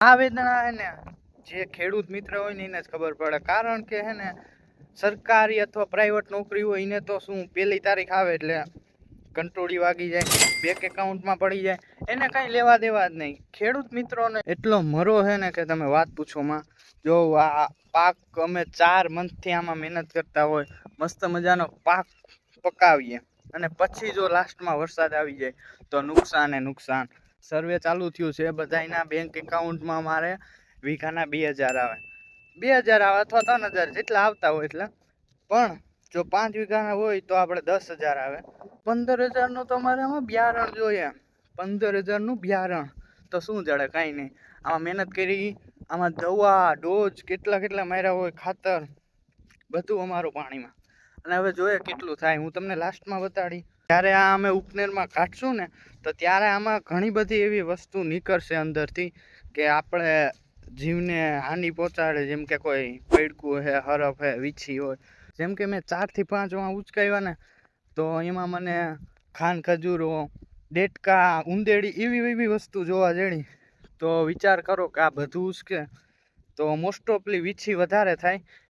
આ વેદના હે ને જે ખેડૂત મિત્ર હોય ને એને જ ખબર પડે, કારણ કે હે ને સરકારી અથવા પ્રાઇવેટ નોકરી હોય એને તો શું 1 તારીખ આવે એટલે કંટોળી વાગી જાય, બેંક એકાઉન્ટમાં પડી જાય, એને કઈ લેવા દેવા જ નહીં. ખેડૂત મિત્રોને એટલો મરો છે ને કે તમે વાત પૂછો માં. જો આ પાક અમે 4 મંથથી આમાં મહેનત કરતા હોય, મસ્ત મજાનો પાક પકાવીએ અને પછી જો લાસ્ટમાં વરસાદ આવી જાય તો નુકસાન એ નુકસાન. સર્વે ચાલુ થયું છે, બધાના બેંક એકાઉન્ટમાં મારે વીઘાના 2000 આવે, 2000 આવે અથવા 3000 જેટલા આવતા હોય એટલે. પણ જો 5 વીઘાના હોય તો આપણે 10,000 આવે. 15,000 નું તો અમારે આમાં બિયારણ જોઈએ, 15,000 નું બિયારણ તો શું જડે? કાંઈ નહીં. આમાં મહેનત કરી, આમાં દવા ડોઝ કેટલા માર્યા હોય, ખાતર બધું અમારું પાણીમાં. અને હવે જોઈએ કેટલું થાય, હું તમને લાસ્ટમાં બતાડી. જ્યારે આ અમે ઉપનેરમાં કાઢશું ને તો ત્યારે આમાં ઘણી બધી એવી વસ્તુ નીકળશે અંદરથી કે આપણે જીવને હાનિ પહોંચાડે. જેમ કે કોઈ પૈડકું હે, હરફ હે, વીછી હોય. જેમ કે મેં 4 થી 5 ઉચકાવ્યા ને તો એમાં મને ખાન ખજૂરો, ડેટકા, ઉંદેડી એવી વસ્તુ જોવા જડી. તો વિચાર કરો કે આ બધું ઉચકે તો મોસ્ટ ઓફલી વીછી વધારે થાય.